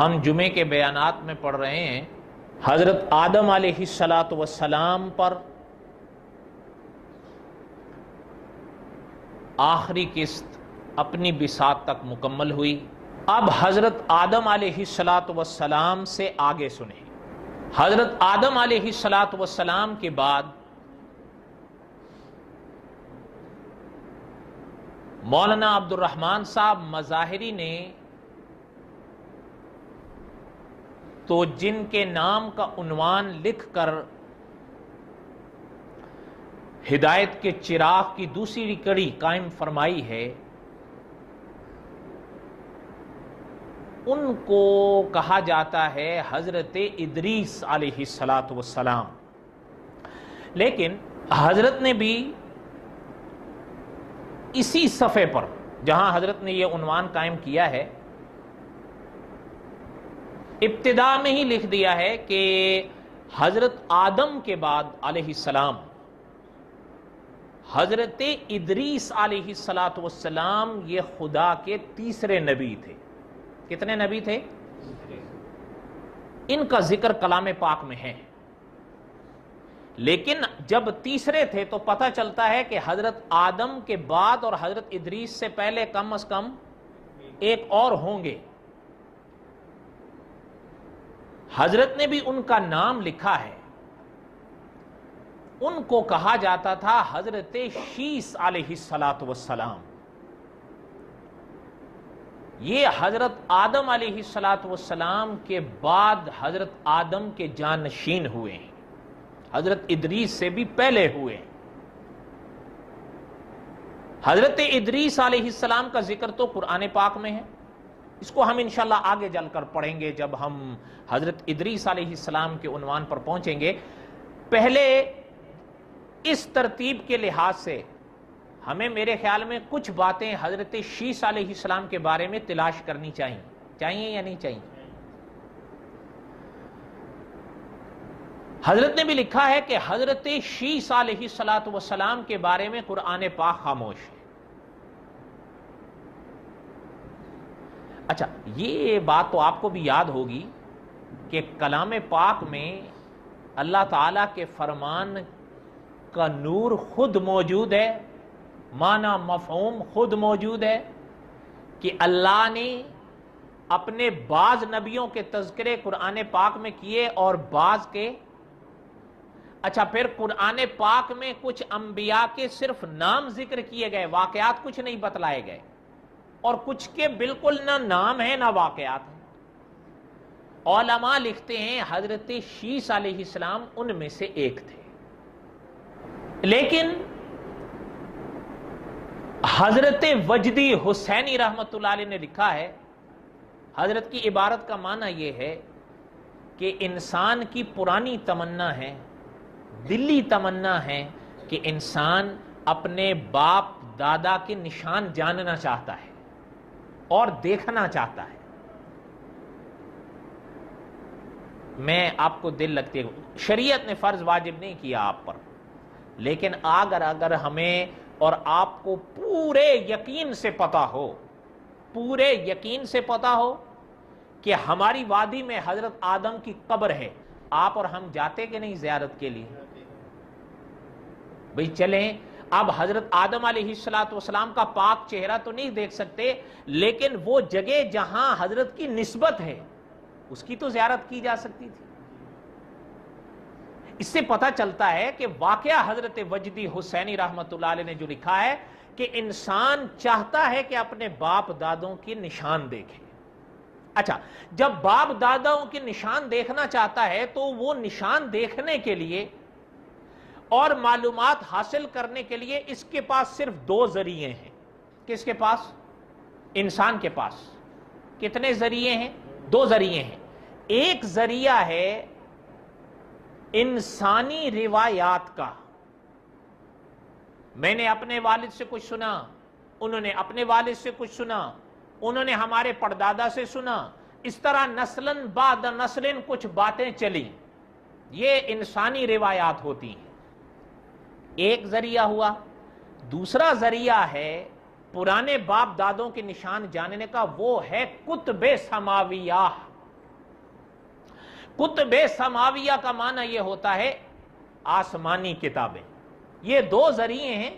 ہم جمعے کے بیانات میں پڑھ رہے ہیں حضرت آدم علیہ السلام پر آخری قسط اپنی بساط تک مکمل ہوئی۔ اب حضرت آدم علیہ السلام سے آگے سنیں۔ حضرت آدم علیہ السلام کے بعد مولانا عبد الرحمن صاحب مظاہری نے تو جن کے نام کا عنوان لکھ کر ہدایت کے چراغ کی دوسری کڑی قائم فرمائی ہے، ان کو کہا جاتا ہے حضرت ادریس علیہ السلام۔ لیکن حضرت نے بھی اسی صفحے پر جہاں حضرت نے یہ عنوان قائم کیا ہے، ابتدا میں ہی لکھ دیا ہے کہ حضرت آدم کے بعد علیہ السلام حضرت ادریس علیہ السلام یہ خدا کے تیسرے نبی تھے۔ کتنے نبی تھے؟ ان کا ذکر کلام پاک میں ہے، لیکن جب تیسرے تھے تو پتہ چلتا ہے کہ حضرت آدم کے بعد اور حضرت ادریس سے پہلے کم از کم ایک اور ہوں گے۔ حضرت نے بھی ان کا نام لکھا ہے، ان کو کہا جاتا تھا حضرت شیس علیہ السلام۔ یہ حضرت آدم علیہ السلام کے بعد حضرت آدم کے جانشین ہوئے ہیں، حضرت ادریس سے بھی پہلے ہوئے ہیں۔ حضرت ادریس علیہ السلام کا ذکر تو قرآن پاک میں ہے، اس کو ہم انشاءاللہ آگے چل کر پڑھیں گے جب ہم حضرت ادریس علیہ السلام کے عنوان پر پہنچیں گے۔ پہلے اس ترتیب کے لحاظ سے ہمیں میرے خیال میں کچھ باتیں حضرت شیس علیہ السلام کے بارے میں تلاش کرنی چاہیے یا نہیں چاہیے؟ حضرت نے بھی لکھا ہے کہ حضرت شیس علیہ السلام کے بارے میں قرآن پاک خاموش ہے۔ اچھا، یہ بات تو آپ کو بھی یاد ہوگی کہ کلام پاک میں اللہ تعالیٰ کے فرمان کا نور خود موجود ہے، معنی مفہوم خود موجود ہے کہ اللہ نے اپنے بعض نبیوں کے تذکرے قرآن پاک میں کیے اور بعض کے اچھا پھر قرآن پاک میں کچھ انبیاء کے صرف نام ذکر کیے گئے، واقعات کچھ نہیں بتلائے گئے، اور کچھ کے بالکل نہ نام ہے نہ واقعات ہیں۔ علماء لکھتے ہیں حضرت شیس علیہ السلام ان میں سے ایک تھے، لیکن حضرت وجدی حسینی رحمت اللہ علیہ نے لکھا ہے، حضرت کی عبارت کا معنی یہ ہے کہ انسان کی پرانی تمنا ہے، دلی تمنا ہے کہ انسان اپنے باپ دادا کے نشان جاننا چاہتا ہے اور دیکھنا چاہتا ہے۔ میں آپ کو دل لگتی ہے، شریعت نے فرض واجب نہیں کیا آپ پر، لیکن اگر ہمیں اور آپ کو پورے یقین سے پتا ہو کہ ہماری وادی میں حضرت آدم کی قبر ہے، آپ اور ہم جاتے کہ نہیں زیارت کے لیے؟ بھئی چلیں، اب حضرت آدم علیہ السلام کا پاک چہرہ تو نہیں دیکھ سکتے، لیکن وہ جگہ جہاں حضرت کی نسبت ہے اس کی تو زیارت کی جا سکتی تھی۔ اس سے پتہ چلتا ہے کہ واقعہ حضرت وجدی حسینی رحمت اللہ علیہ نے جو لکھا ہے کہ انسان چاہتا ہے کہ اپنے باپ دادوں کے نشان دیکھے۔ اچھا، جب باپ دادوں کے نشان دیکھنا چاہتا ہے تو وہ نشان دیکھنے کے لیے اور معلومات حاصل کرنے کے لیے اس کے پاس صرف دو ذریعے ہیں۔ کس کے پاس؟ انسان کے پاس کتنے ذریعے ہیں؟ دو ذریعے ہیں۔ ایک ذریعہ ہے انسانی روایات کا، میں نے اپنے والد سے کچھ سنا، انہوں نے اپنے والد سے کچھ سنا، انہوں نے ہمارے پردادا سے سنا، اس طرح نسلاً بعد نسلیں کچھ باتیں چلی، یہ انسانی روایات ہوتی ہیں۔ ایک ذریعہ ہوا۔ دوسرا ذریعہ ہے پرانے باپ دادوں کے نشان جاننے کا، وہ ہے کتب سماویہ، کتب سماویہ کا معنی یہ ہوتا ہے آسمانی کتابیں. یہ دو ذریعے ہیں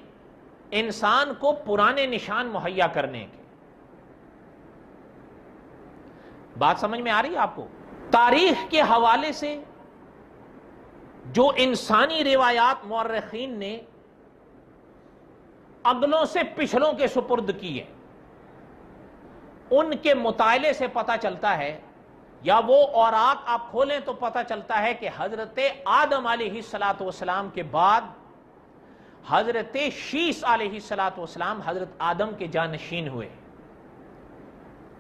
انسان کو پرانے نشان مہیا کرنے کے. بات سمجھ میں آ رہی ہے آپ کو؟ تاریخ کے حوالے سے جو انسانی روایات مورخین نے اگلوں سے پچھلوں کے سپرد کی ہے، ان کے مطالعے سے پتہ چلتا ہے، یا وہ اوراق آپ کھولیں تو پتہ چلتا ہے کہ حضرت آدم علیہ السلام کے بعد حضرت شیس علیہ السلام حضرت آدم کے جانشین ہوئے.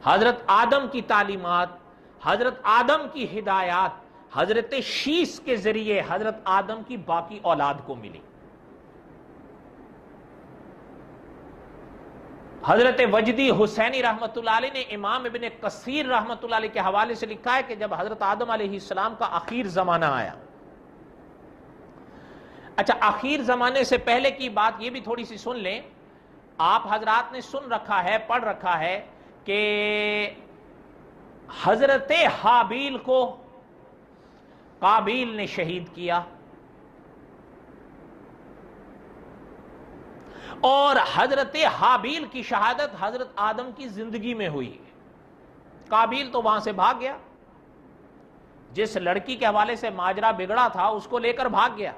حضرت آدم کی تعلیمات، حضرت آدم کی ہدایات حضرت شیس کے ذریعے حضرت آدم کی باقی اولاد کو ملی. حضرت وجدی حسینی رحمۃ اللہ علیہ نے امام ابن کثیر رحمۃ اللہ علیہ کے حوالے سے لکھا ہے کہ جب حضرت آدم علیہ السلام کا آخر زمانہ آیا. اچھا، آخر زمانے سے پہلے کی بات یہ بھی تھوڑی سی سن لیں. آپ حضرات نے سن رکھا ہے، پڑھ رکھا ہے کہ حضرت حابیل کو قابیل نے شہید کیا، اور حضرت حابیل کی شہادت حضرت آدم کی زندگی میں ہوئی. قابیل تو وہاں سے بھاگ گیا، جس لڑکی کے حوالے سے ماجرا بگڑا تھا اس کو لے کر بھاگ گیا،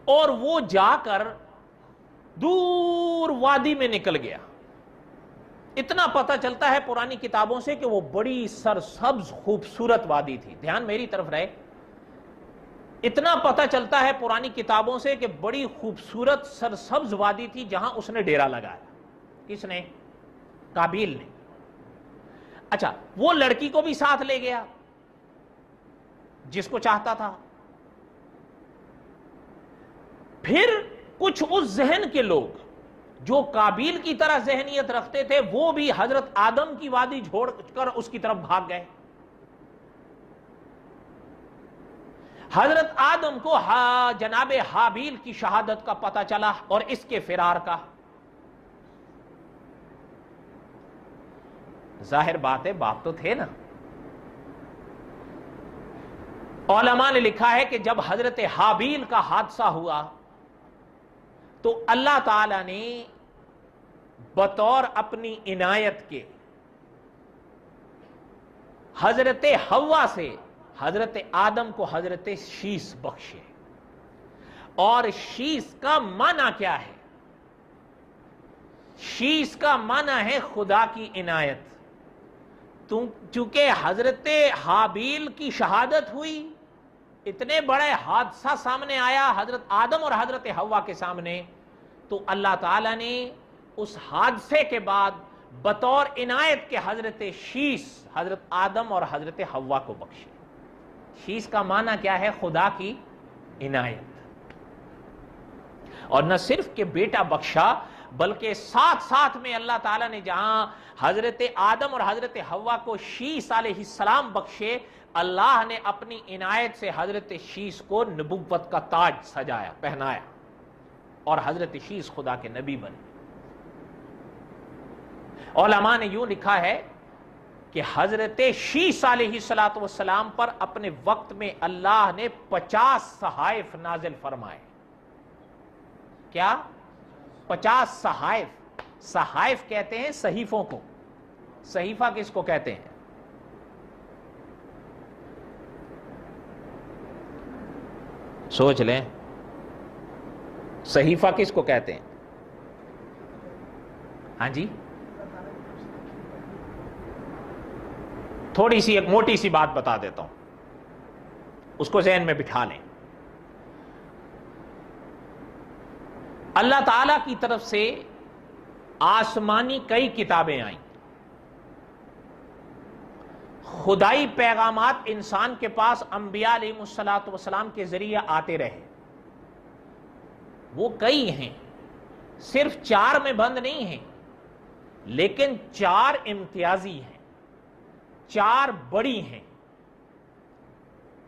اور وہ جا کر دور وادی میں نکل گیا. اتنا پتہ چلتا ہے پرانی کتابوں سے کہ وہ بڑی سرسبز خوبصورت وادی تھی. دھیان میری طرف رہے. اتنا پتہ چلتا ہے پرانی کتابوں سے کہ بڑی خوبصورت سرسبز وادی تھی جہاں اس نے ڈیرا لگایا. کس نے؟ قابیل نے. اچھا، وہ لڑکی کو بھی ساتھ لے گیا جس کو چاہتا تھا. پھر کچھ اس ذہن کے لوگ جو قابیل کی طرح ذہنیت رکھتے تھے وہ بھی حضرت آدم کی وادی چھوڑ کر اس کی طرف بھاگ گئے. حضرت آدم کو جناب حابیل کی شہادت کا پتہ چلا اور اس کے فرار کا. ظاہر بات ہے، باپ تو تھے نا. علماء نے لکھا ہے کہ جب حضرت حابیل کا حادثہ ہوا تو اللہ تعالی نے بطور اپنی عنایت کے حضرت حوا سے حضرت آدم کو حضرت شیس بخشے. اور شیس کا معنی کیا ہے؟ شیس کا معنی ہے خدا کی عنایت. چونکہ حضرت حابیل کی شہادت ہوئی، اتنے بڑے حادثہ سامنے آیا حضرت آدم اور حضرت حوا کے سامنے، تو اللہ تعالیٰ نے اس حادثے کے بعد بطور عنایت کے حضرت شیس حضرت آدم اور حضرت حوا کو بخشے. شیس کا معنی کیا ہے؟ خدا کی عنایت. اور نہ صرف کہ بیٹا بخشا بلکہ ساتھ ساتھ میں اللہ تعالیٰ نے جہاں حضرت آدم اور حضرت حوا کو شیس علیہ السلام بخشے، اللہ نے اپنی عنایت سے حضرت شیس کو نبوت کا تاج سجایا، پہنایا، اور حضرت شیس خدا کے نبی بنے. علماء نے یوں لکھا ہے کہ حضرت شیس علیہ السلام پر اپنے وقت میں اللہ نے 50 صحائف نازل فرمائے. کیا؟ 50 صحائف. صحائف کہتے ہیں صحیفوں کو. صحیفہ کس کو کہتے ہیں؟ سوچ لیں، صحیفہ کس کو کہتے ہیں؟ ہاں جی، تھوڑی سی ایک موٹی سی بات بتا دیتا ہوں، اس کو ذہن میں بٹھا لیں. اللہ تعالی کی طرف سے آسمانی کئی کتابیں آئیں، خدائی پیغامات انسان کے پاس انبیاء علیہ السلام کے ذریعے آتے رہے. وہ کئی ہیں، صرف 4 میں بند نہیں ہیں، لیکن 4 امتیازی ہیں، 4 بڑی ہیں.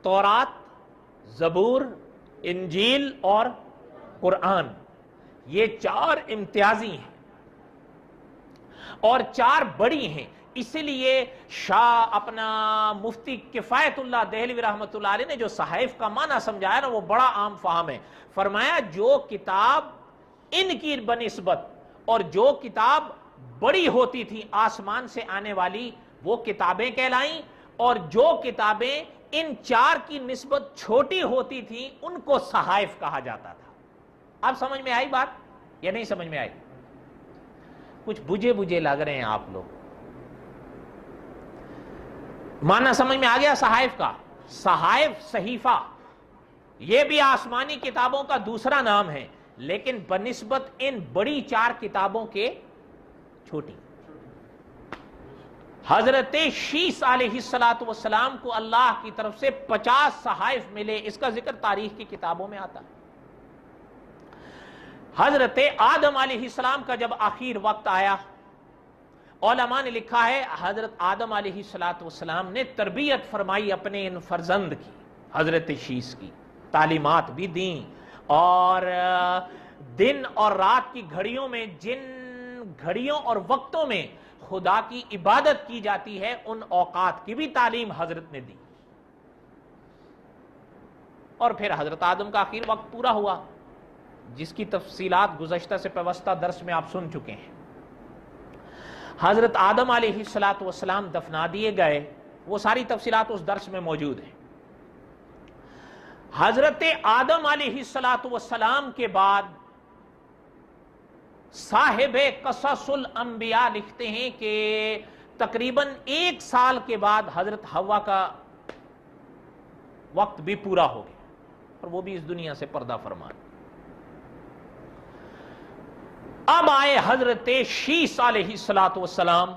تورات، زبور، انجیل اور قرآن، یہ 4 امتیازی ہیں اور 4 بڑی ہیں. اسی لیے شاہ اپنا مفتی کفایت اللہ دہلوی رحمۃ اللہ علیہ نے جو صحائف کا معنی سمجھایا نا وہ بڑا عام فہم ہے. فرمایا جو کتاب ان کی بنسبت اور جو کتاب بڑی ہوتی تھی آسمان سے آنے والی وہ کتابیں کہلائیں، اور جو کتابیں ان چار کی نسبت چھوٹی ہوتی تھیں ان کو صحائف کہا جاتا تھا. اب سمجھ میں آئی بات یا نہیں سمجھ میں آئی؟ کچھ بجھے بجھے لگ رہے ہیں آپ لوگ. معنی سمجھ میں آ گیا صحائف کا؟ صحائف صحیفہ یہ بھی آسمانی کتابوں کا دوسرا نام ہے، لیکن بنسبت ان بڑی چار کتابوں کے چھوٹی. حضرت شیس علیہ السلام کو اللہ کی طرف سے 50 صحائف ملے، اس کا ذکر تاریخ کی کتابوں میں آتا ہے. حضرت آدم علیہ السلام کا جب آخر وقت آیا، علماء نے لکھا ہے حضرت آدم علیہ السلام نے تربیت فرمائی اپنے ان فرزند کی، حضرت شیس کی تعلیمات بھی دیں، اور دن اور رات کی گھڑیوں میں جن گھڑیوں اور وقتوں میں خدا کی عبادت کی جاتی ہے ان اوقات کی بھی تعلیم حضرت نے دی. اور پھر حضرت آدم کا آخر وقت پورا ہوا جس کی تفصیلات گزشتہ سے پیوستہ درس میں آپ سن چکے ہیں. حضرت آدم علیہ السلام دفنا دیے گئے، وہ ساری تفصیلات اس درس میں موجود ہیں. حضرت آدم علیہ السلام کے بعد صاحب قصص الانبیاء لکھتے ہیں کہ تقریباً 1 سال کے بعد حضرت حوا کا وقت بھی پورا ہو گیا اور وہ بھی اس دنیا سے پردہ فرمان. اب آئے حضرت شیس علیہ السلام.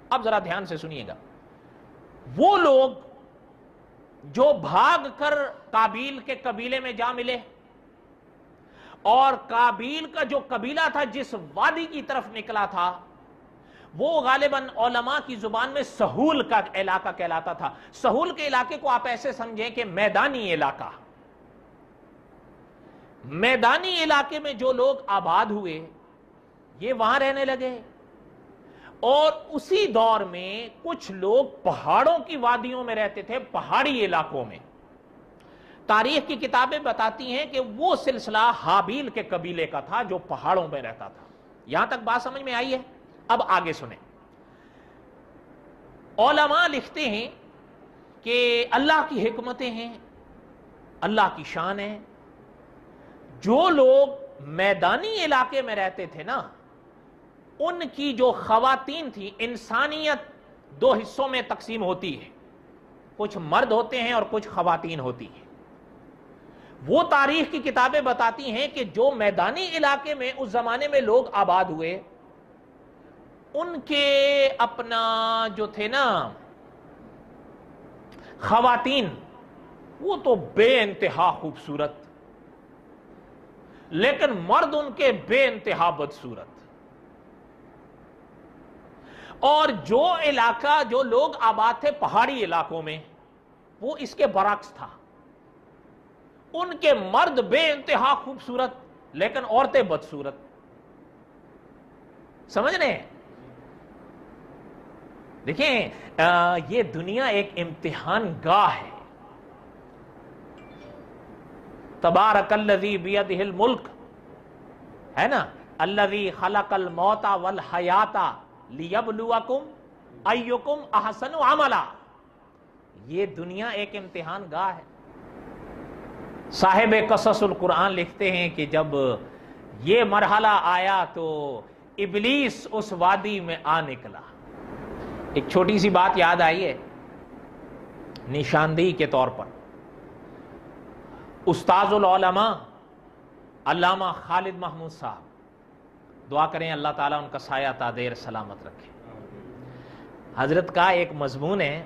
اب ذرا دھیان سے سنیے گا. وہ لوگ جو بھاگ کر قابیل کے قبیلے میں جا ملے، اور قابیل کا جو قبیلہ تھا جس وادی کی طرف نکلا تھا وہ غالباً علماء کی زبان میں سہول کا علاقہ کہلاتا تھا. سہول کے علاقے کو آپ ایسے سمجھیں کہ میدانی علاقہ. میدانی علاقے میں جو لوگ آباد ہوئے یہ وہاں رہنے لگے، اور اسی دور میں کچھ لوگ پہاڑوں کی وادیوں میں رہتے تھے، پہاڑی علاقوں میں. تاریخ کی کتابیں بتاتی ہیں کہ وہ سلسلہ حابیل کے قبیلے کا تھا جو پہاڑوں میں رہتا تھا. یہاں تک بات سمجھ میں آئی ہے؟ اب آگے سنیں. علماء لکھتے ہیں کہ اللہ کی حکمتیں ہیں، اللہ کی شان ہے. جو لوگ میدانی علاقے میں رہتے تھے نا، ان کی جو خواتین تھی، انسانیت 2 حصوں میں تقسیم ہوتی ہے، کچھ مرد ہوتے ہیں اور کچھ خواتین ہوتی ہیں. وہ تاریخ کی کتابیں بتاتی ہیں کہ جو میدانی علاقے میں اس زمانے میں لوگ آباد ہوئے، ان کے اپنا جو تھے نا خواتین، وہ تو بے انتہا خوبصورت، لیکن مرد ان کے بے انتہا بدصورت. اور جو علاقہ جو لوگ آباد تھے پہاڑی علاقوں میں، وہ اس کے برعکس تھا. ان کے مرد بے انتہا خوبصورت لیکن عورتیں بدصورت. سمجھ رہے ہیں؟ دیکھیں یہ دنیا ایک امتحان گاہ ہے. تبارک الذی بیدہ الملک ہے نا، الذی خلق الموت والحیات لیبلوکم ایکم احسن عملا. یہ دنیا ایک امتحان گاہ ہے. صاحب قصص القرآن لکھتے ہیں کہ جب یہ مرحلہ آیا تو ابلیس اس وادی میں آ نکلا. ایک چھوٹی سی بات یاد آئی ہے نشاندہی کے طور پر. استاذ العلماء علامہ خالد محمود صاحب، دعا کریں اللہ تعالیٰ ان کا سایہ تا دیر سلامت رکھے. حضرت کا ایک مضمون ہے،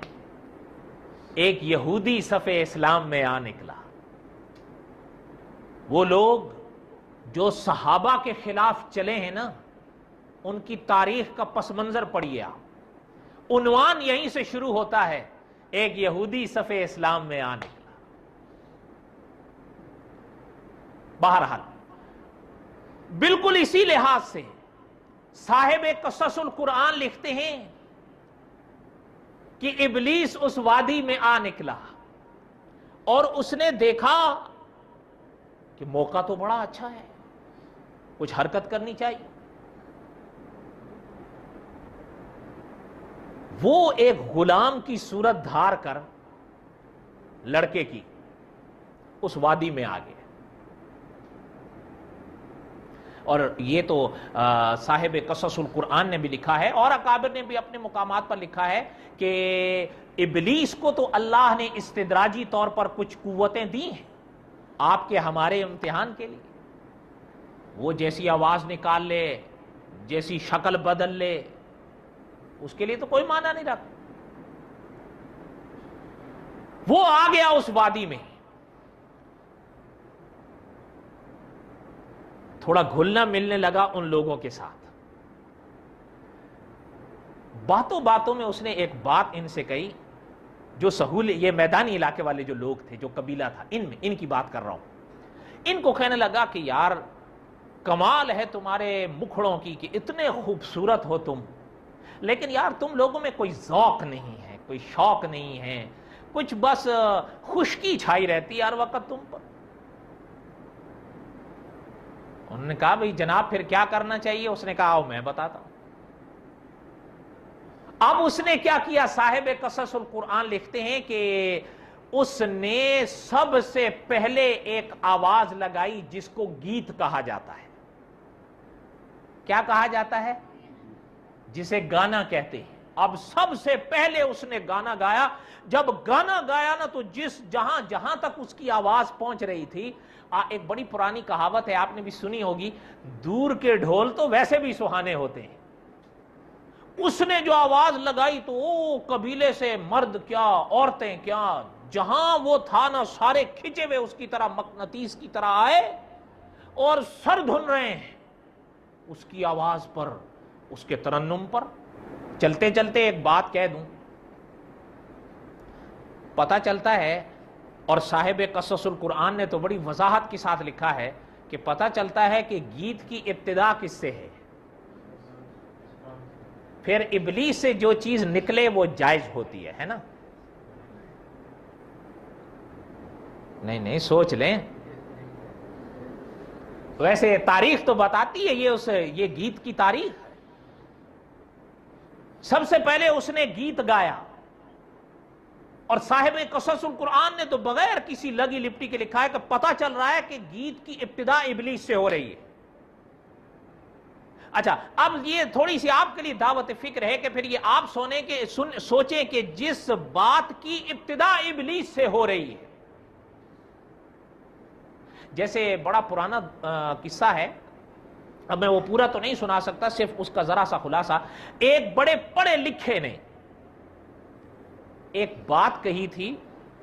ایک یہودی صف اسلام میں آ نکلا. وہ لوگ جو صحابہ کے خلاف چلے ہیں نا، ان کی تاریخ کا پس منظر پڑھیے آپ. عنوان یہیں سے شروع ہوتا ہے، ایک یہودی صف اسلام میں آ نکلا. بہرحال بالکل اسی لحاظ سے صاحب قصص القرآن لکھتے ہیں کہ ابلیس اس وادی میں آ نکلا اور اس نے دیکھا کہ موقع تو بڑا اچھا ہے، کچھ حرکت کرنی چاہیے۔ وہ ایک غلام کی صورت دھار کر لڑکے کی اس وادی میں آ گیا، اور یہ تو صاحب قصص القرآن نے بھی لکھا ہے اور اکابر نے بھی اپنے مقامات پر لکھا ہے کہ ابلیس کو تو اللہ نے استدراجی طور پر کچھ قوتیں دی ہیں آپ کے ہمارے امتحان کے لیے۔ وہ جیسی آواز نکال لے، جیسی شکل بدل لے، اس کے لیے تو کوئی معنی نہیں رکھتا۔ وہ آ گیا اس وادی میں، تھوڑا گھلنا ملنے لگا ان لوگوں کے ساتھ۔ باتوں باتوں میں اس نے ایک بات ان سے کہی، جو سہول یہ میدانی علاقے والے جو لوگ تھے، جو قبیلہ تھا، ان کی بات کر رہا ہوں۔ ان کو کہنے لگا کہ یار کمال ہے تمہارے مکھڑوں کی کہ اتنے خوبصورت ہو تم، لیکن یار تم لوگوں میں کوئی ذوق نہیں ہے، کوئی شوق نہیں ہے، کچھ بس خشکی چھائی رہتی ہے ہر وقت تم پر۔ انہوں نے کہا بھئی جناب پھر کیا کرنا چاہیے؟ اس نے کہا آؤ میں بتاتا ہوں۔ اب اس نے کیا کیا؟ صاحب قصص القرآن لکھتے ہیں کہ اس نے سب سے پہلے ایک آواز لگائی جس کو گیت کہا جاتا ہے۔ کیا کہا جاتا ہے؟ جسے گانا کہتے ہیں۔ اب سب سے پہلے اس نے گانا گایا۔ جب گانا گایا نا تو جہاں تک اس کی آواز پہنچ رہی تھی، ایک بڑی پرانی کہاوت ہے، آپ نے بھی سنی ہوگی، دور کے ڈھول تو ویسے بھی سہانے ہوتے ہیں۔ اس نے جو آواز لگائی تو وہ قبیلے سے مرد کیا، عورتیں کیا، جہاں وہ تھا نا سارے کھچے ہوئے اس کی طرح مقناطیس کی طرح آئے اور سر دھن رہے ہیں اس کی آواز پر، اس کے ترنم پر۔ چلتے چلتے ایک بات کہہ دوں، پتہ چلتا ہے، اور صاحب قصص القرآن نے تو بڑی وضاحت کے ساتھ لکھا ہے کہ پتہ چلتا ہے کہ گیت کی ابتدا کس سے ہے، پھر ابلیس سے جو چیز نکلے وہ جائز ہوتی ہے نا؟ نہیں سوچ لیں، ویسے تاریخ تو بتاتی ہے یہ گیت کی تاریخ۔ سب سے پہلے اس نے گیت گایا، اور صاحب قصص القرآن نے تو بغیر کسی لگی لپٹی کے لکھا ہے کہ پتہ چل رہا ہے کہ گیت کی ابتدا ابلیس سے ہو رہی ہے۔ اچھا، اب یہ تھوڑی سی آپ کے لیے دعوت فکر ہے کہ پھر یہ آپ سوچیں کہ جس بات کی ابتدا ابلیس سے ہو رہی ہے، جیسے بڑا پرانا قصہ ہے، اب میں وہ پورا تو نہیں سنا سکتا، صرف اس کا ذرا سا خلاصہ۔ ایک بڑے پڑھے لکھے نے ایک بات کہی تھی،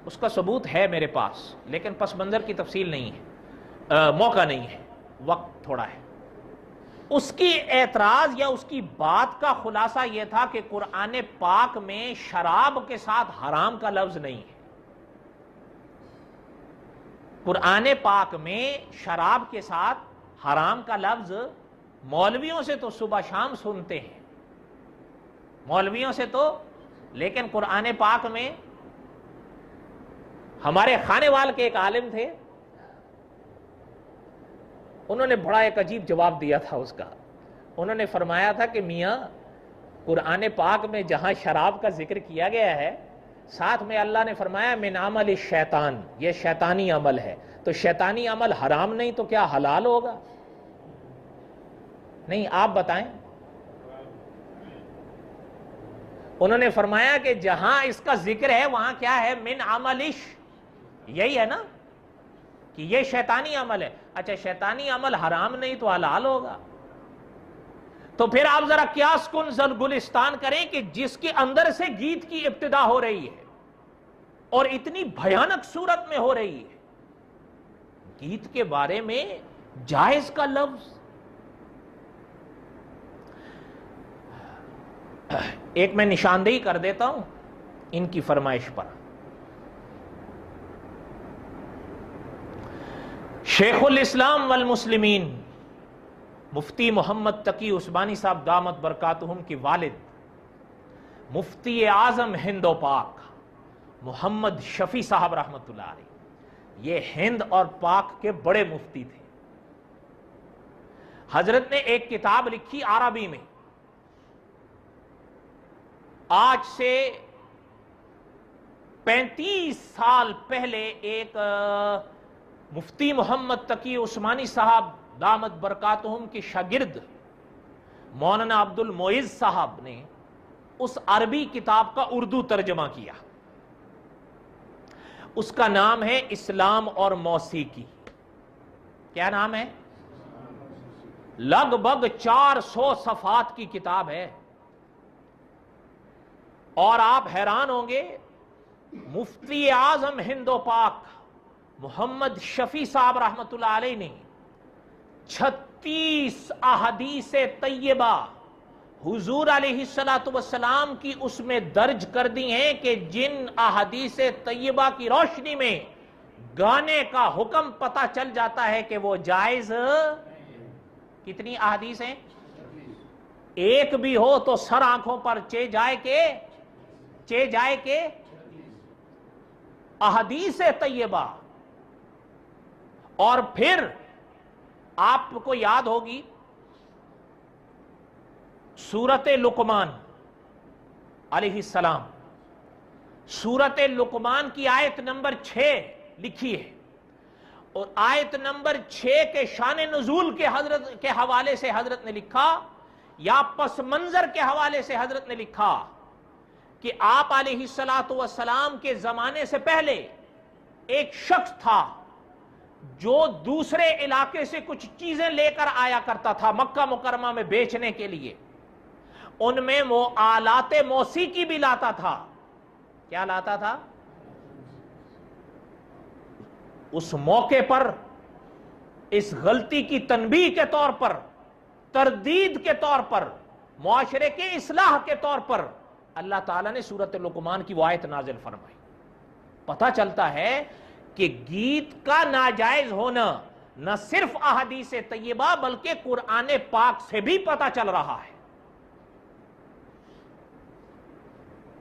اس کا ثبوت ہے میرے پاس، لیکن پس منظر کی تفصیل نہیں ہے، موقع نہیں ہے، وقت تھوڑا ہے۔ اس کی اعتراض یا اس کی بات کا خلاصہ یہ تھا کہ قرآن پاک میں شراب کے ساتھ حرام کا لفظ نہیں ہے۔ قرآن پاک میں شراب کے ساتھ حرام کا لفظ مولویوں سے تو صبح شام سنتے ہیں، مولویوں سے تو، لیکن قرآن پاک میں ہمارے خانے وال کے ایک عالم تھے، انہوں نے بڑا ایک عجیب جواب دیا تھا اس کا۔ انہوں نے فرمایا تھا کہ میاں قرآن پاک میں جہاں شراب کا ذکر کیا گیا ہے، ساتھ میں اللہ نے فرمایا من عمل الشیطان، یہ شیطانی عمل ہے، تو شیطانی عمل حرام نہیں تو کیا حلال ہوگا؟ نہیں، آپ بتائیں۔ انہوں نے فرمایا کہ جہاں اس کا ذکر ہے وہاں کیا ہے؟ من عملش، یہی ہے نا کہ یہ شیطانی عمل ہے۔ اچھا، شیطانی عمل حرام نہیں تو حلال ہوگا؟ تو پھر آپ ذرا قیاس کن گلستان کریں کہ جس کے اندر سے گیت کی ابتدا ہو رہی ہے اور اتنی بھیانک صورت میں ہو رہی ہے، گیت کے بارے میں جائز کا لفظ۔ ایک میں نشاندہی کر دیتا ہوں ان کی فرمائش پر۔ شیخ الاسلام والمسلمین مفتی محمد تقی عثمانی صاحب دامت برکاتہم کے والد مفتی اعظم ہند و پاک محمد شفیع صاحب رحمۃ اللہ علیہ، یہ ہند اور پاک کے بڑے مفتی تھے۔ حضرت نے ایک کتاب لکھی عربی میں، آج سے 35 سال پہلے ایک مفتی محمد تقی عثمانی صاحب دامت برکاتہم کے شاگرد مولانا عبد المعز صاحب نے اس عربی کتاب کا اردو ترجمہ کیا، اس کا نام ہے اسلام اور موسیقی۔ کیا نام ہے؟ لگ بھگ 400 صفحات کی کتاب ہے، اور آپ حیران ہوں گے مفتی اعظم ہند و پاک محمد شفیع صاحب رحمۃ اللہ علیہ نے 36 احادیث طیبہ حضور علیہ الصلوۃ والسلام کی اس میں درج کر دی ہیں کہ جن احادیث طیبہ کی روشنی میں گانے کا حکم پتہ چل جاتا ہے کہ وہ جائز۔ کتنی احادیث ہیں؟ ایک بھی ہو تو سر آنکھوں پر چے جائے کہ احادیث طیبہ۔ اور پھر آپ کو یاد ہوگی سورت لقمان علیہ السلام، سورت لقمان کی آیت نمبر 6 لکھی ہے، اور آیت نمبر 6 کے شان نزول کے حوالے سے حضرت نے لکھا، یا پس منظر کے حوالے سے حضرت نے لکھا کہ آپ علیہ الصلوۃ والسلام کے زمانے سے پہلے ایک شخص تھا جو دوسرے علاقے سے کچھ چیزیں لے کر آیا کرتا تھا مکہ مکرمہ میں بیچنے کے لیے، ان میں وہ آلات موسیقی بھی لاتا تھا۔ کیا لاتا تھا؟ اس موقع پر اس غلطی کی تنبیہ کے طور پر، تردید کے طور پر، معاشرے کے اصلاح کے طور پر اللہ تعالیٰ نے سورۃ لقمان کی وہ آیت نازل فرمائی۔ پتہ چلتا ہے کہ گیت کا ناجائز ہونا نہ صرف احادیث طیبہ بلکہ قرآن پاک سے بھی پتہ چل رہا ہے۔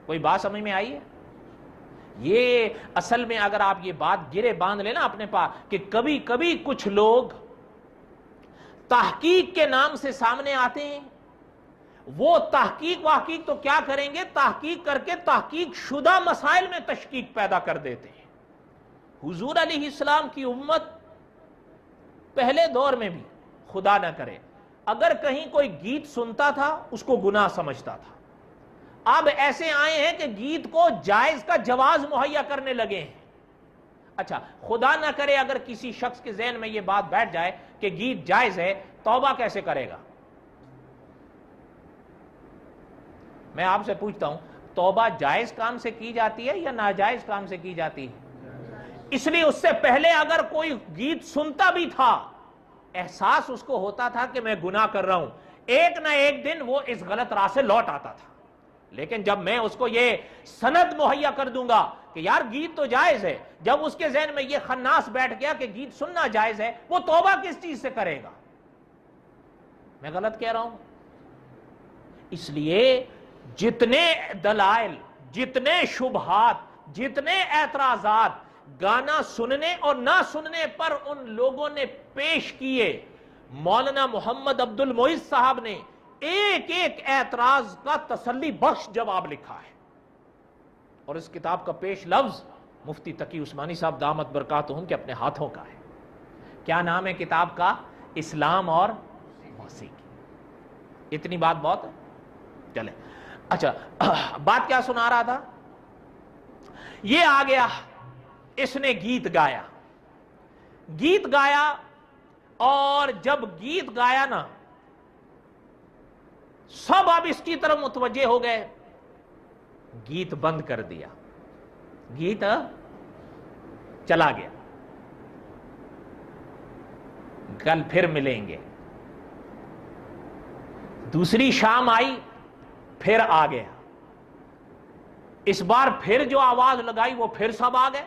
کوئی بات سمجھ میں آئی ہے؟ یہ اصل میں اگر آپ یہ بات گرے باندھ لینا اپنے پاس کہ کبھی کبھی کچھ لوگ تحقیق کے نام سے سامنے آتے ہیں، وہ تحقیق تو کیا کریں گے، تحقیق کر کے تحقیق شدہ مسائل میں تشکیک پیدا کر دیتے ہیں۔ حضور علیہ السلام کی امت پہلے دور میں بھی خدا نہ کرے اگر کہیں کوئی گیت سنتا تھا اس کو گناہ سمجھتا تھا، اب ایسے آئے ہیں کہ گیت کو جائز کا جواز مہیا کرنے لگے ہیں۔ اچھا خدا نہ کرے اگر کسی شخص کے ذہن میں یہ بات بیٹھ جائے کہ گیت جائز ہے، توبہ کیسے کرے گا؟ میں آپ سے پوچھتا ہوں، توبہ جائز کام سے کی جاتی ہے یا ناجائز کام سے کی جاتی ہے؟ اس لیے اس سے پہلے اگر کوئی گیت سنتا بھی تھا، احساس اس کو ہوتا تھا کہ میں گناہ کر رہا ہوں، ایک نہ ایک دن وہ اس غلط راہ سے لوٹ آتا تھا۔ لیکن جب میں اس کو یہ سند مہیا کر دوں گا کہ یار گیت تو جائز ہے، جب اس کے ذہن میں یہ خناس بیٹھ گیا کہ گیت سننا جائز ہے، وہ توبہ کس چیز سے کرے گا؟ میں غلط کہہ رہا ہوں؟ اس لیے جتنے دلائل، جتنے شبہات، جتنے اعتراضات گانا سننے اور نہ سننے پر ان لوگوں نے پیش کیے، مولانا محمد عبد المعز صاحب نے ایک ایک اعتراض کا تسلی بخش جواب لکھا ہے، اور اس کتاب کا پیش لفظ مفتی تقی عثمانی صاحب دامت برکاتہم کے اپنے ہاتھوں کا ہے۔ کیا نام ہے کتاب کا؟ اسلام اور موسیقی۔ اتنی بات بہت ہے، چلے۔ اچھا بات کیا سنا رہا تھا؟ یہ آ گیا، اس نے گیت گایا، اور جب گیت گایا نا سب اب اس کی طرف متوجہ ہو گئے، گیت بند کر دیا، گیت چلا گیا، کل پھر ملیں گے۔ دوسری شام آئی، پھر آ گیا، اس بار پھر جو آواز لگائی وہ پھر سب آ گئے۔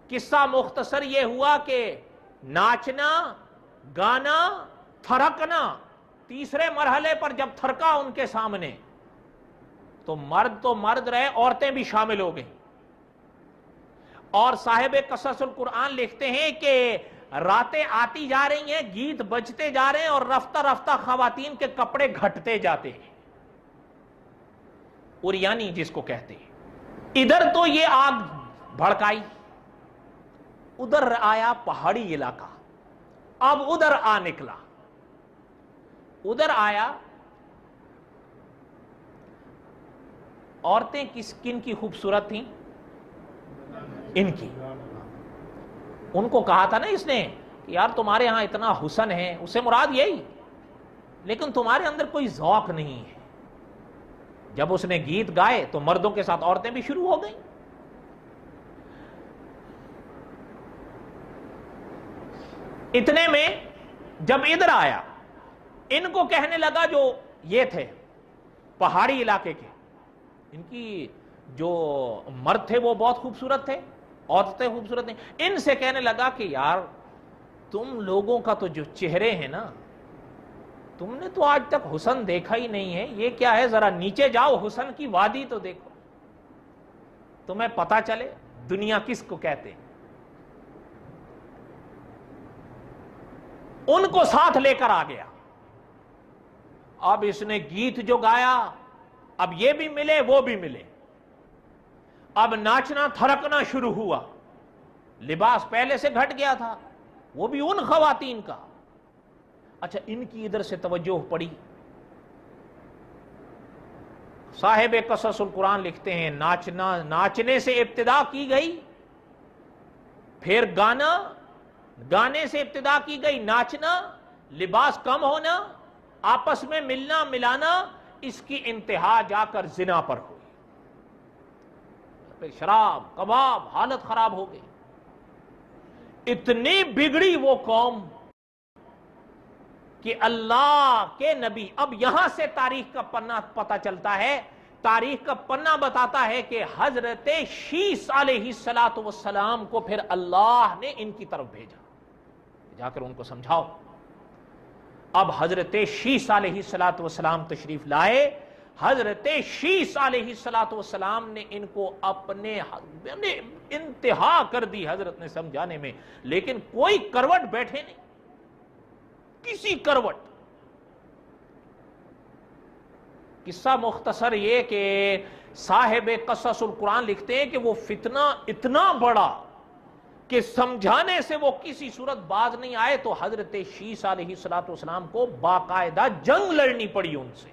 قصہ مختصر یہ ہوا کہ ناچنا گانا، تھرکنا، تیسرے مرحلے پر جب تھرکا ان کے سامنے تو مرد رہے، عورتیں بھی شامل ہو گئیں. اور صاحب قصص القرآن لکھتے ہیں کہ راتیں آتی جا رہی ہیں، گیت بجتے جا رہے ہیں، اور رفتہ رفتہ خواتین کے کپڑے گھٹتے جاتے ہیں، اریانی جس کو کہتے ہیں. ادھر تو یہ آگ بھڑکائی، ادھر آیا پہاڑی علاقہ، اب ادھر آ نکلا. ادھر آیا، عورتیں کن کی خوبصورت تھیں؟ ان کی. ان کو کہا تھا نا اس نے کہ یار تمہارے ہاں اتنا حسن ہے، اسے مراد یہی، لیکن تمہارے اندر کوئی ذوق نہیں ہے. جب اس نے گیت گائے تو مردوں کے ساتھ عورتیں بھی شروع ہو گئیں. اتنے میں جب ادھر آیا، ان کو کہنے لگا، جو یہ تھے پہاڑی علاقے کے، ان کی جو مرد تھے وہ بہت خوبصورت تھے، عورتیں خوبصورت نہیں، ان سے کہنے لگا کہ یار تم لوگوں کا تو جو چہرے ہیں نا، تم نے تو آج تک حسن دیکھا ہی نہیں ہے، یہ کیا ہے، ذرا نیچے جاؤ، حسن کی وادی تو دیکھو، تمہیں پتا چلے دنیا کس کو کہتے ہیں. ان کو ساتھ لے کر آ گیا. اب اس نے گیت جو گایا، اب یہ بھی ملے وہ بھی ملے، اب ناچنا تھرکنا شروع ہوا. لباس پہلے سے گھٹ گیا تھا، وہ بھی ان خواتین کا. اچھا، ان کی ادھر سے توجہ پڑی. صاحب قصص القرآن لکھتے ہیں ناچنے سے ابتدا کی گئی، پھر گانے سے ابتدا کی گئی، ناچنا، لباس کم ہونا، آپس میں ملنا ملانا، اس کی انتہا جا کر زنا پر ہوئی. شراب کباب، حالت خراب ہو گئی. اتنی بگڑی وہ قوم کہ اللہ کے نبی، اب یہاں سے تاریخ کا پنہ پتہ چلتا ہے، تاریخ کا پنہ بتاتا ہے کہ حضرت شیس علیہ السلام کو پھر اللہ نے ان کی طرف بھیجا، جا کر ان کو سمجھاؤ. اب حضرت شیس علیہ السلام تشریف لائے. حضرت شیس علیہ السلام نے ان کو اپنے انتہا کر دی حضرت نے سمجھانے میں، لیکن کوئی کروٹ بیٹھے نہیں، کسی کروٹ. قصہ مختصر یہ کہ صاحب قصص القرآن لکھتے ہیں کہ وہ فتنہ اتنا بڑا کہ سمجھانے سے وہ کسی صورت باز نہیں آئے، تو حضرت شیس علیہ السلام کو باقاعدہ جنگ لڑنی پڑی ان سے،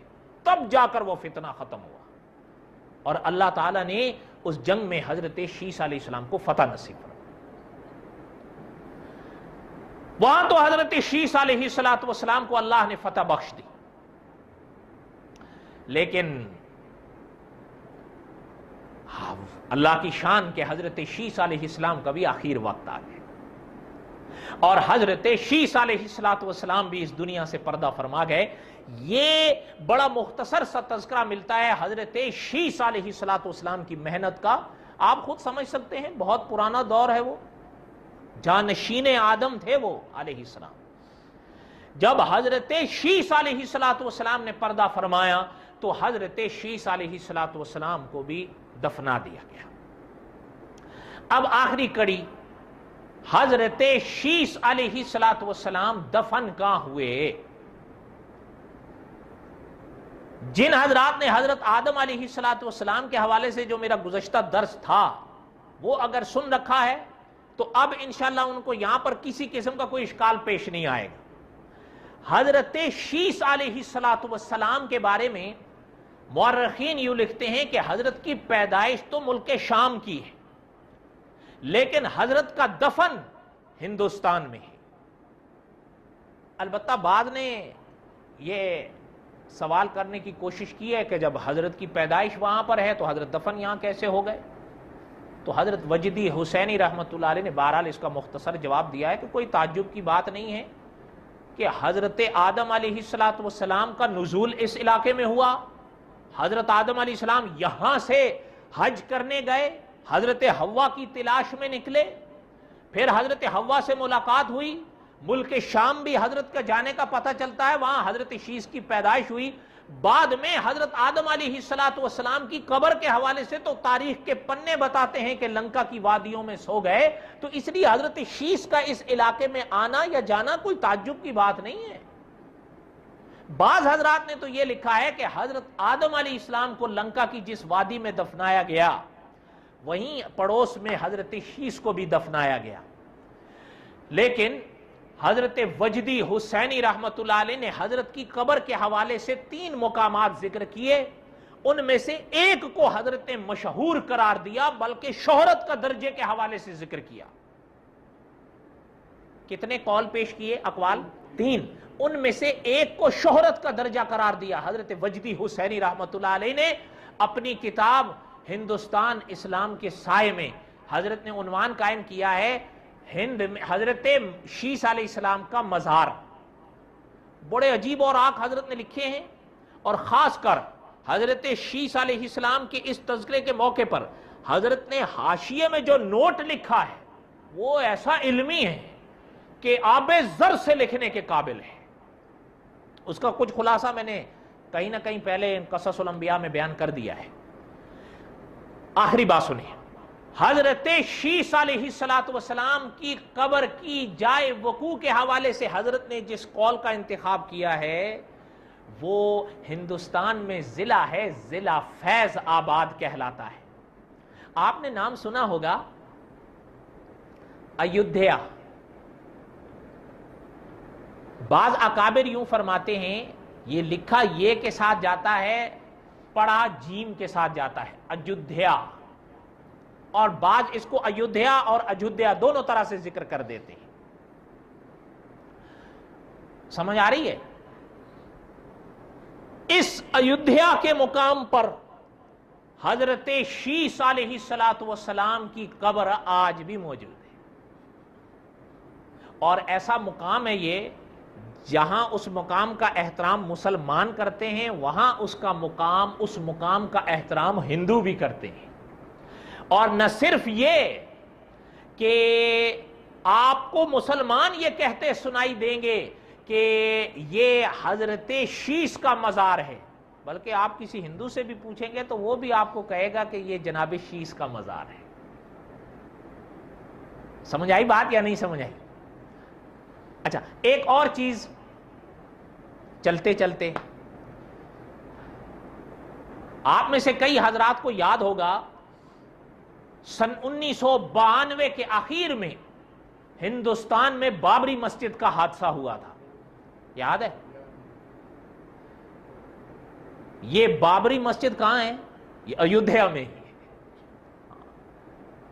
تب جا کر وہ فتنہ ختم ہوا. اور اللہ تعالیٰ نے اس جنگ میں حضرت شیس علیہ السلام کو فتح نصیب فرمائی. وہاں تو حضرت شیس علیہ السلام کو اللہ نے فتح بخش دی، لیکن اللہ کی شان کہ حضرت شیس علیہ السلام کا بھی آخر وقت آ گیا، اور حضرت شیس علیہ السلام بھی اس دنیا سے پردہ فرما گئے. یہ بڑا مختصر سا تذکرہ ملتا ہے حضرت شیس علیہ السلام کی محنت کا. آپ خود سمجھ سکتے ہیں، بہت پرانا دور ہے، وہ جانشین آدم تھے وہ علیہ السلام. جب حضرت شیس علیہ السلام نے پردہ فرمایا تو حضرت شیس علیہ السلام کو بھی دفنا دیا گیا. اب آخری کڑی، حضرت شیس علیہ السلام دفن کہاں ہوئے؟ جن حضرات نے حضرت آدم علیہ السلام کے حوالے سے جو میرا گزشتہ درس تھا وہ اگر سن رکھا ہے تو اب انشاءاللہ ان کو یہاں پر کسی قسم کا کوئی اشکال پیش نہیں آئے گا. حضرت شیس علیہ السلام کے بارے میں مورخین یوں لکھتے ہیں کہ حضرت کی پیدائش تو ملک شام کی ہے، لیکن حضرت کا دفن ہندوستان میں ہے. البتہ بعض نے یہ سوال کرنے کی کوشش کی ہے کہ جب حضرت کی پیدائش وہاں پر ہے تو حضرت دفن یہاں کیسے ہو گئے؟ تو حضرت وجدی حسینی رحمۃ اللہ علیہ نے بہرحال اس کا مختصر جواب دیا ہے کہ کوئی تعجب کی بات نہیں ہے کہ حضرت آدم علیہ السلام کا نزول اس علاقے میں ہوا. حضرت آدم علیہ السلام یہاں سے حج کرنے گئے، حضرت حوا کی تلاش میں نکلے، پھر حضرت حوا سے ملاقات ہوئی، ملک شام بھی حضرت کا جانے کا پتہ چلتا ہے، وہاں حضرت شیش کی پیدائش ہوئی۔ بعد میں حضرت آدم علیہ السلام کی قبر کے حوالے سے تو تاریخ کے پنے بتاتے ہیں کہ لنکا کی وادیوں میں سو گئے، تو اس لیے حضرت شیش کا اس علاقے میں آنا یا جانا کوئی تعجب کی بات نہیں ہے۔ بعض حضرات نے تو یہ لکھا ہے کہ حضرت آدم علیہ السلام کو لنکا کی جس وادی میں دفنایا گیا، وہیں پڑوس میں حضرت شیش کو بھی دفنایا گیا۔ لیکن حضرت وجدی حسینی رحمت اللہ علیہ نے حضرت کی قبر کے حوالے سے 3 مقامات ذکر کیے، ان میں سے ایک کو حضرت نے مشہور قرار دیا، بلکہ شہرت کا درجے کے حوالے سے ذکر کیا۔ کتنے قول پیش کیے؟ اقوال 3، ان میں سے ایک کو شہرت کا درجہ قرار دیا۔ حضرت وجدی حسینی رحمت اللہ علیہ نے اپنی کتاب ہندوستان اسلام کے سائے میں حضرت نے عنوان قائم کیا ہے، ہند میں حضرت شیش علیہ السلام کا مزار۔ بڑے عجیب اور آنکھ حضرت نے لکھے ہیں، اور خاص کر حضرت شیش علیہ السلام کے اس تذکرے کے موقع پر حضرت نے حاشیے میں جو نوٹ لکھا ہے وہ ایسا علمی ہے کہ آب زر سے لکھنے کے قابل ہے۔ اس کا کچھ خلاصہ میں نے کہیں نہ کہیں پہلے قصص الانبیاء میں بیان کر دیا ہے۔ آخری بات سنیں، حضرت شیش علیہ السلام کی قبر کی جائے وقوع کے حوالے سے حضرت نے جس قول کا انتخاب کیا ہے وہ ہندوستان میں ضلع ہے، ضلع فیض آباد کہلاتا ہے۔ آپ نے نام سنا ہوگا ایودھیا۔ بعض اکابر یوں فرماتے ہیں، یہ لکھا یہ کے ساتھ جاتا ہے، پڑھا جیم کے ساتھ جاتا ہے، ایودھیا، اور بعض اس کو ایودھیا اور اجودھیا دونوں طرح سے ذکر کر دیتے ہیں۔ سمجھ آ رہی ہے؟ اس ایودھیا کے مقام پر حضرت شیش علیہ السلام کی قبر آج بھی موجود ہے، اور ایسا مقام ہے یہ جہاں اس مقام کا احترام مسلمان کرتے ہیں، وہاں اس مقام کا احترام ہندو بھی کرتے ہیں۔ اور نہ صرف یہ کہ آپ کو مسلمان یہ کہتے سنائی دیں گے کہ یہ حضرت شیش کا مزار ہے، بلکہ آپ کسی ہندو سے بھی پوچھیں گے تو وہ بھی آپ کو کہے گا کہ یہ جناب شیش کا مزار ہے۔ سمجھ آئی بات یا نہیں سمجھ آئی؟ اچھا، ایک اور چیز چلتے چلتے، آپ میں سے کئی حضرات کو یاد ہوگا سن 1992 کے آخر میں ہندوستان میں بابری مسجد کا حادثہ ہوا تھا، یاد ہے؟ یہ بابری مسجد کہاں ہے؟ یہ ایودھیا میں ہی ہے،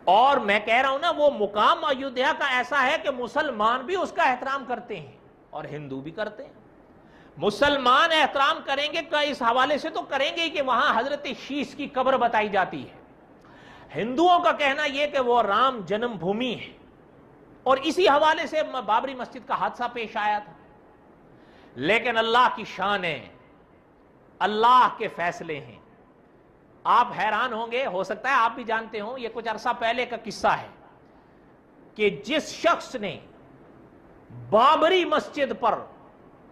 اور میں کہہ رہا ہوں نا، وہ مقام ایودھیا کا ایسا ہے کہ مسلمان بھی اس کا احترام کرتے ہیں اور ہندو بھی کرتے ہیں۔ مسلمان احترام کریں گے اس حوالے سے تو کریں گے کہ وہاں حضرت شیش کی قبر بتائی جاتی ہے۔ ہندوؤں کا کہنا یہ کہ وہ رام جنم بھومی ہے، اور اسی حوالے سے بابری مسجد کا حادثہ پیش آیا تھا۔ لیکن اللہ کی شان ہے، اللہ کے فیصلے ہیں۔ آپ حیران ہوں گے، ہو سکتا ہے آپ بھی جانتے ہوں، یہ کچھ عرصہ پہلے کا قصہ ہے کہ جس شخص نے بابری مسجد پر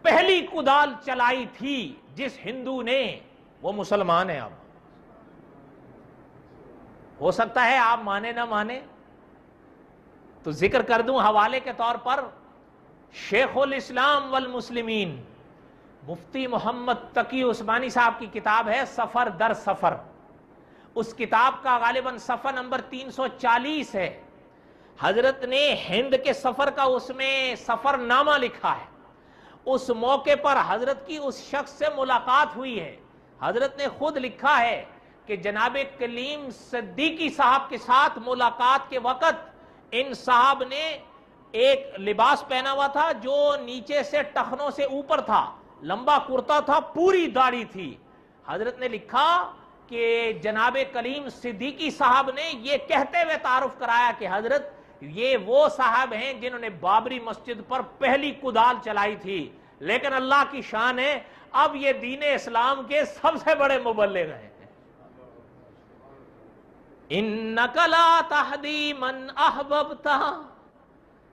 پہلی کدال چلائی تھی، جس ہندو نے، وہ مسلمان ہے۔ اب ہو سکتا ہے آپ مانے نہ مانے، تو ذکر کر دوں حوالے کے طور پر، شیخ الاسلام والمسلمین مفتی محمد تقی عثمانی صاحب کی کتاب ہے سفر در سفر۔ اس کتاب کا غالباً صفحہ نمبر 340 ہے۔ حضرت نے ہند کے سفر کا اس میں سفر نامہ لکھا ہے۔ اس موقع پر حضرت کی اس شخص سے ملاقات ہوئی ہے۔ حضرت نے خود لکھا ہے کہ جناب کلیم صدیقی صاحب کے ساتھ ملاقات کے وقت ان صاحب نے ایک لباس پہنا ہوا تھا جو نیچے سے ٹخنوں سے اوپر تھا، لمبا کرتا تھا، پوری داڑھی تھی۔ حضرت نے لکھا کہ جناب کلیم صدیقی صاحب نے یہ کہتے ہوئے تعارف کرایا کہ حضرت یہ وہ صاحب ہیں جنہوں نے بابری مسجد پر پہلی کدال چلائی تھی، لیکن اللہ کی شان ہے اب یہ دین اسلام کے سب سے بڑے مبلغ ہیں۔ اِنَّكَ لَا تَهْدِي مَنْ أَحْبَبْتَ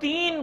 3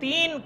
3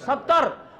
70।